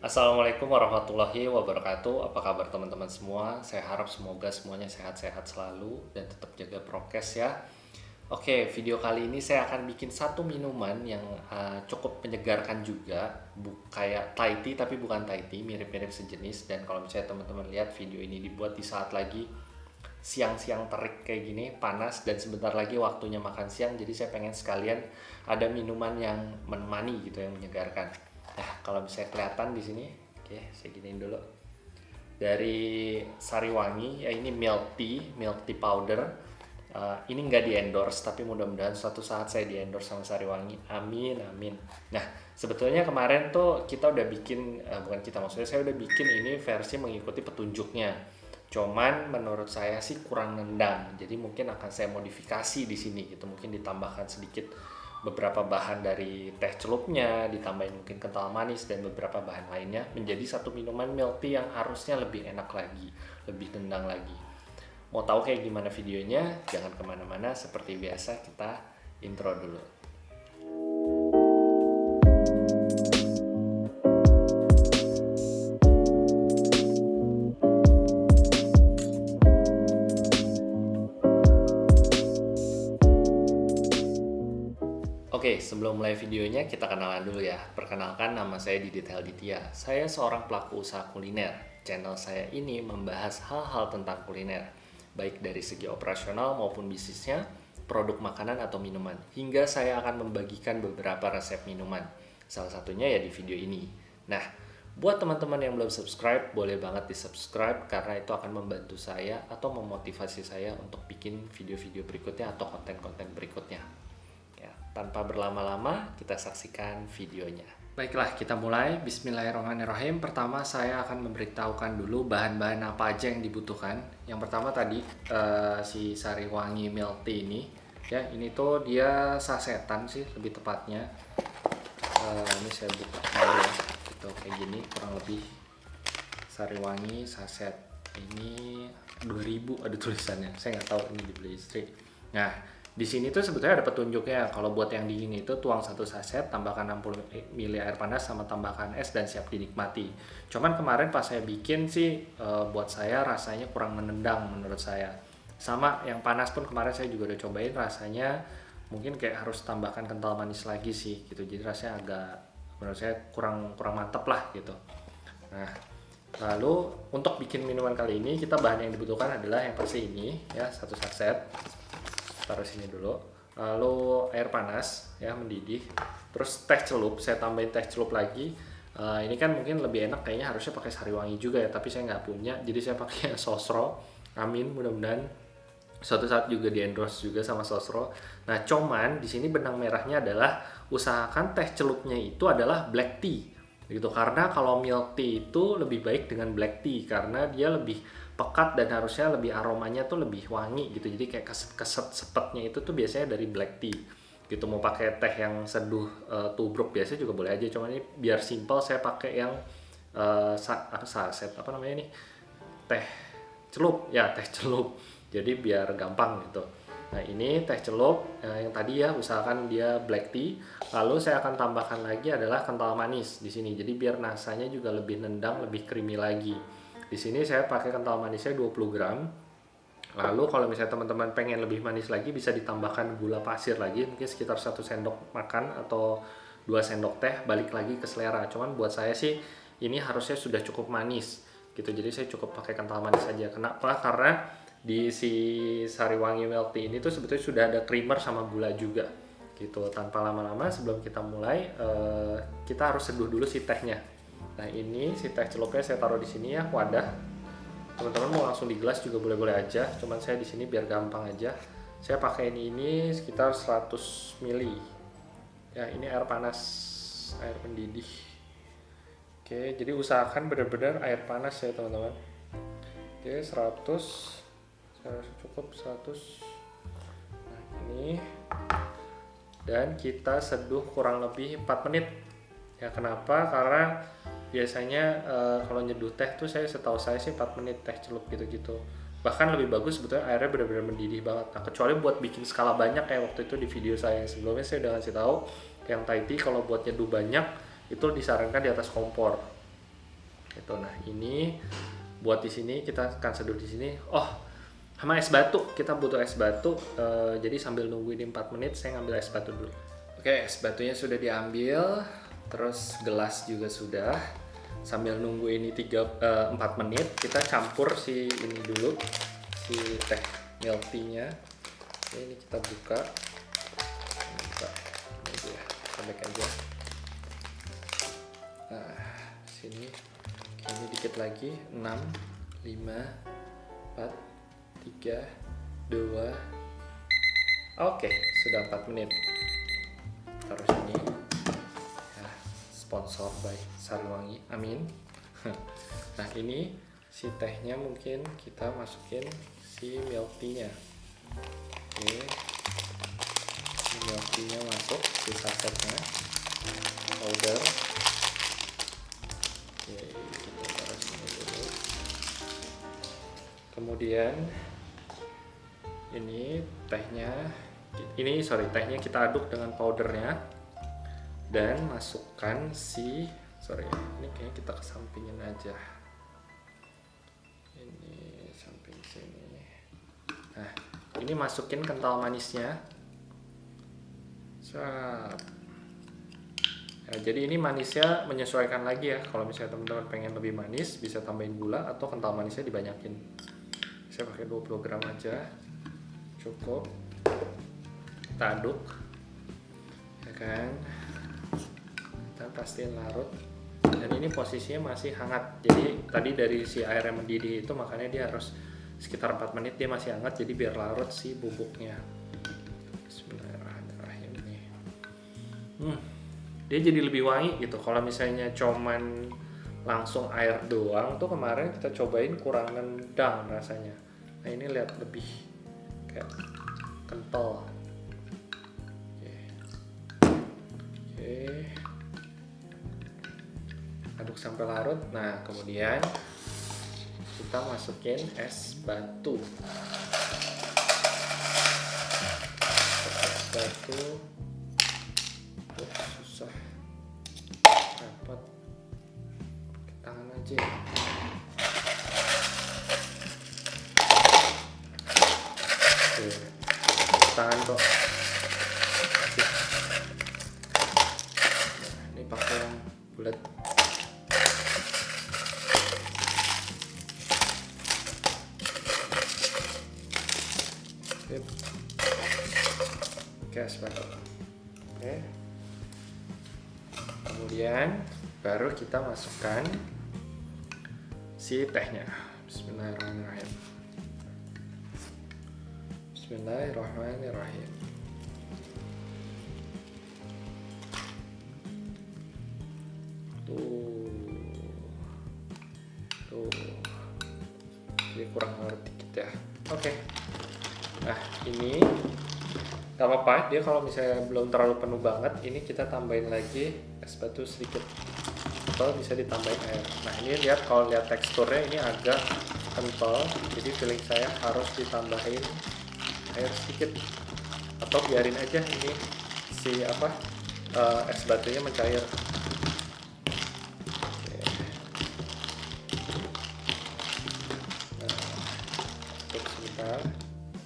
Assalamualaikum warahmatullahi wabarakatuh. Apa kabar teman-teman semua? Saya harap semoga semuanya sehat-sehat selalu dan tetap jaga prokes ya. Oke, video kali ini saya akan bikin satu minuman yang cukup menyegarkan juga. Kayak Thai tea tapi bukan Thai tea, mirip-mirip sejenis. Dan kalau misalnya teman-teman lihat video ini dibuat di saat lagi siang-siang terik kayak gini, panas dan sebentar lagi waktunya makan siang. Jadi saya pengen sekalian ada minuman yang menemani gitu, yang menyegarkan. Nah, kalau bisa kelihatan di sini, oke, saya giniin dulu. Dari Sariwangi, ya ini milk tea powder. Ini nggak di endorse, tapi mudah-mudahan suatu saat saya di endorse sama Sariwangi. Amin, amin. Nah, sebetulnya kemarin tuh kita udah bikin, bukan kita, maksudnya saya udah bikin ini versi mengikuti petunjuknya. Cuman menurut saya sih kurang nendang, jadi mungkin akan saya modifikasi di sini gitu, mungkin ditambahkan sedikit beberapa bahan dari teh celupnya, ditambahin mungkin kental manis dan beberapa bahan lainnya menjadi satu minuman milk tea yang harusnya lebih enak lagi, lebih nendang lagi. Mau tahu kayak gimana videonya? Jangan kemana-mana, seperti biasa kita intro dulu. Oke, sebelum mulai videonya kita kenalan dulu ya. Perkenalkan, nama saya Didit Helditia. Saya seorang pelaku usaha kuliner. Channel saya ini membahas hal-hal tentang kuliner, baik dari segi operasional maupun bisnisnya, produk makanan atau minuman. Hingga saya akan membagikan beberapa resep minuman. Salah satunya ya di video ini. Nah, buat teman-teman yang belum subscribe, boleh banget di subscribe karena itu akan membantu saya atau memotivasi saya untuk bikin video-video berikutnya atau konten-konten berikutnya. Tanpa berlama-lama, kita saksikan videonya. Baiklah, kita mulai. Bismillahirrahmanirrahim. Pertama, saya akan memberitahukan dulu bahan-bahan apa aja yang dibutuhkan. Yang pertama tadi, si Sariwangi Milk Tea ini. Ya, ini tuh dia sasetan sih, lebih tepatnya. Ini saya buka dulu ya. Gitu, kayak gini, kurang lebih. Sariwangi saset. Ini 2000 ada tulisannya. Saya nggak tahu ini dibeli istri. Nah, di sini tuh sebetulnya ada petunjuknya. Kalau buat yang dingin itu tuang 1 saset, tambahkan 60 ml air panas sama tambahkan es dan siap dinikmati. Cuman kemarin pas saya bikin sih buat saya rasanya kurang menendang menurut saya. Sama yang panas pun kemarin saya juga udah cobain, rasanya mungkin kayak harus tambahkan kental manis lagi sih gitu. Jadi rasanya agak, menurut saya kurang mantep lah gitu. Nah, lalu untuk bikin minuman kali ini kita bahan yang dibutuhkan adalah yang pasti ini ya, 1 saset. Taruh sini dulu, lalu air panas ya mendidih, terus teh celup, saya tambahin teh celup lagi. Ini kan mungkin lebih enak kayaknya harusnya pakai Sariwangi juga ya, tapi saya nggak punya, jadi saya pakai Sosro. Amin, mudah-mudahan suatu saat juga di endorse juga sama Sosro. Nah, cuman di sini benang merahnya adalah usahakan teh celupnya itu adalah black tea gitu, karena kalau milk tea itu lebih baik dengan black tea karena dia lebih pekat dan harusnya lebih aromanya tuh lebih wangi gitu. Jadi kayak keset sepetnya itu tuh biasanya dari black tea gitu. Mau pakai teh yang seduh tubruk biasa juga boleh aja, cuman ini biar simple saya pakai yang saset apa namanya ini, teh celup ya, teh celup, jadi biar gampang gitu. Nah, ini teh celup yang tadi ya, usahakan dia black tea. Lalu saya akan tambahkan lagi adalah kental manis di sini, jadi biar rasanya juga lebih nendang, lebih creamy lagi. Di sini saya pakai kental manisnya 20 gram. Lalu kalau misalnya teman-teman pengen lebih manis lagi, bisa ditambahkan gula pasir lagi, mungkin sekitar 1 sendok makan atau 2 sendok teh, balik lagi ke selera. Cuman buat saya sih ini harusnya sudah cukup manis gitu. Jadi saya cukup pakai kental manis aja. Kenapa? Karena di si Sariwangi Milk Tea ini tuh sebetulnya sudah ada creamer sama gula juga gitu. Tanpa lama-lama sebelum kita mulai, kita harus seduh dulu si tehnya. Nah, ini si teh celupnya saya taruh di sini ya, wadah. Teman-teman mau langsung di gelas juga boleh-boleh aja, cuman saya di sini biar gampang aja. Saya pakai ini sekitar 100 ml. Ya, ini air panas, air mendidih. Oke, jadi usahakan benar-benar air panas ya, teman-teman. Oke, 100. Saya rasa cukup 100. Nah, ini. Dan kita seduh kurang lebih 4 menit. Ya, kenapa? Karena biasanya kalau nyeduh teh tuh setahu saya sih 4 menit teh celup gitu-gitu. Bahkan lebih bagus sebetulnya airnya benar-benar mendidih banget. Nah, kecuali buat bikin skala banyak kayak waktu itu di video saya yang sebelumnya, saya udah ngasih tahu yang Thai tea kalau buat nyeduh banyak itu disarankan di atas kompor. Itu. Nah ini buat di sini kita akan seduh di sini. Oh, sama es batu, kita butuh es batu. Jadi sambil nunggu ini 4 menit, saya ngambil es batu dulu. Oke, es batunya sudah diambil, terus gelas juga sudah. Sambil nunggu ini 4 menit, kita campur si ini dulu, si teh milk tea-nya. Ini kita buka. Ini dia, sobek aja. Nah, sini. Ini dikit lagi, 6, 5, 4, 3, 2. Oke, sudah 4 menit. Taruh sini. Ya, sponsor by Sariwangi, amin. Nah ini si tehnya mungkin kita masukin si milk tea-nya. Oke, si milk tea-nya masuk, si sasetnya, powder. Oke, kita taruh sini dulu. Kemudian ini tehnya kita aduk dengan powdernya dan masukkan ini kayaknya kita kesampingin aja. Ini samping sini. Nah, ini masukin kental manisnya. Nah, jadi ini manisnya menyesuaikan lagi ya. Kalau misalnya teman-teman pengen lebih manis, bisa tambahin gula atau kental manisnya dibanyakin. Saya pakai 20 gram aja, cukup. Kita aduk, ya kan? Kita pastiin larut. Dan ini posisinya masih hangat. Jadi tadi dari si air yang mendidih itu, makanya dia harus sekitar 4 menit dia masih hangat. Jadi biar larut si bubuknya. Bismillahirrahmanirrahim nih. Dia jadi lebih wangi gitu. Kalau misalnya cuman langsung air doang tuh kemarin kita cobain kurang nendang rasanya. Nah ini lihat lebih kayak kental. Oke. Aduk sampai larut. Nah kemudian kita masukin es batu. Es batu. Susah, rapat, pakai tangan aja. Oke, tangan kok. Nah, ini pakai yang bulat. Oke, es batu. Oke. Kemudian baru kita masukkan si tehnya. Bismillahirrahmanirrahim. Bismillahirrahmanirrahim. Tuh. Ini kurang larut dikit ya. Oke. Nah ini gak apa-apa, dia kalau misalnya belum terlalu penuh banget, ini kita tambahin lagi es batu sedikit, atau bisa ditambahin air. Nah ini lihat, kalau lihat teksturnya ini agak kental, jadi feeling saya harus ditambahin air sedikit, atau biarin aja ini si es batunya mencair. Oke. Nah, cukup sebentar.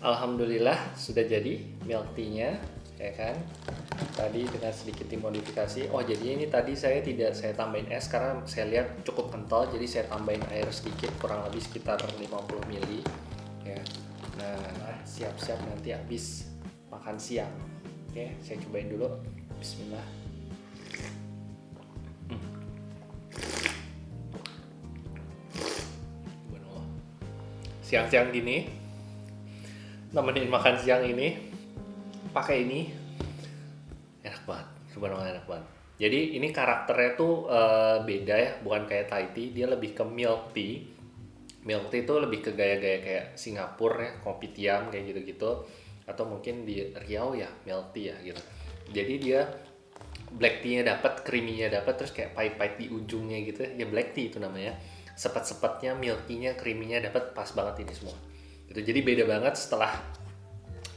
Alhamdulillah sudah jadi milk tea-nya, ya kan? Tadi dengan sedikit dimodifikasi. Oh, jadi ini tadi saya tambahin es karena saya lihat cukup kental, jadi saya tambahin air sedikit, kurang lebih sekitar 50 ml, ya. Nah, siap-siap nanti habis makan siang. Oke, saya cobain dulu. Bismillah. Siang-siang gini nemenin makan siang ini pakai ini enak banget, subhanallah enak banget. Jadi ini karakternya tuh beda ya, bukan kayak Thai tea, dia lebih ke milk tea. Milk tea itu lebih ke gaya-gaya kayak Singapura ya, kopi tiam kayak gitu-gitu, atau mungkin di Riau ya milk tea ya gitu. Jadi dia black tea-nya dapat, creamy-nya dapat, terus kayak pahit-pahit di ujungnya gitu ya, black tea itu namanya. Sepet-sepetnya, milky-nya, creamy-nya dapat, pas banget ini semua. Gitu. Jadi beda banget. Setelah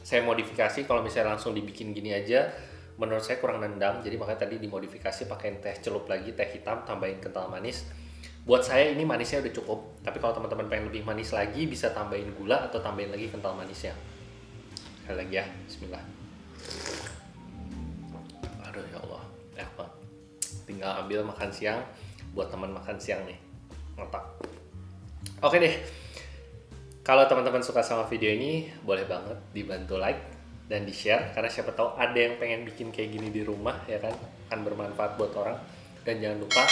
saya modifikasi, kalau misalnya langsung dibikin gini aja menurut saya kurang nendang, jadi makanya tadi dimodifikasi pakai teh celup lagi, teh hitam, tambahin kental manis. Buat saya ini manisnya udah cukup, tapi kalau teman-teman pengen lebih manis lagi bisa tambahin gula atau tambahin lagi kental manisnya. Sekali lagi ya, bismillah. Aduh ya Allah, enak banget. Tinggal ambil makan siang buat teman makan siang nih. Mantap. Oke deh. Kalau teman-teman suka sama video ini, boleh banget dibantu like dan di-share karena siapa tahu ada yang pengen bikin kayak gini di rumah ya kan, akan bermanfaat buat orang. Dan jangan lupa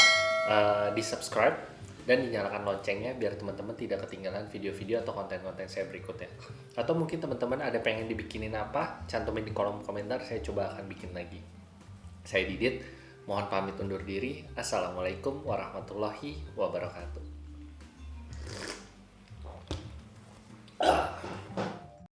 di-subscribe dan dinyalakan loncengnya biar teman-teman tidak ketinggalan video-video atau konten-konten saya berikutnya. Atau mungkin teman-teman ada pengen dibikinin apa, cantumin di kolom komentar, saya coba akan bikin lagi. Saya Didit, mohon pamit undur diri. Assalamualaikum warahmatullahi wabarakatuh.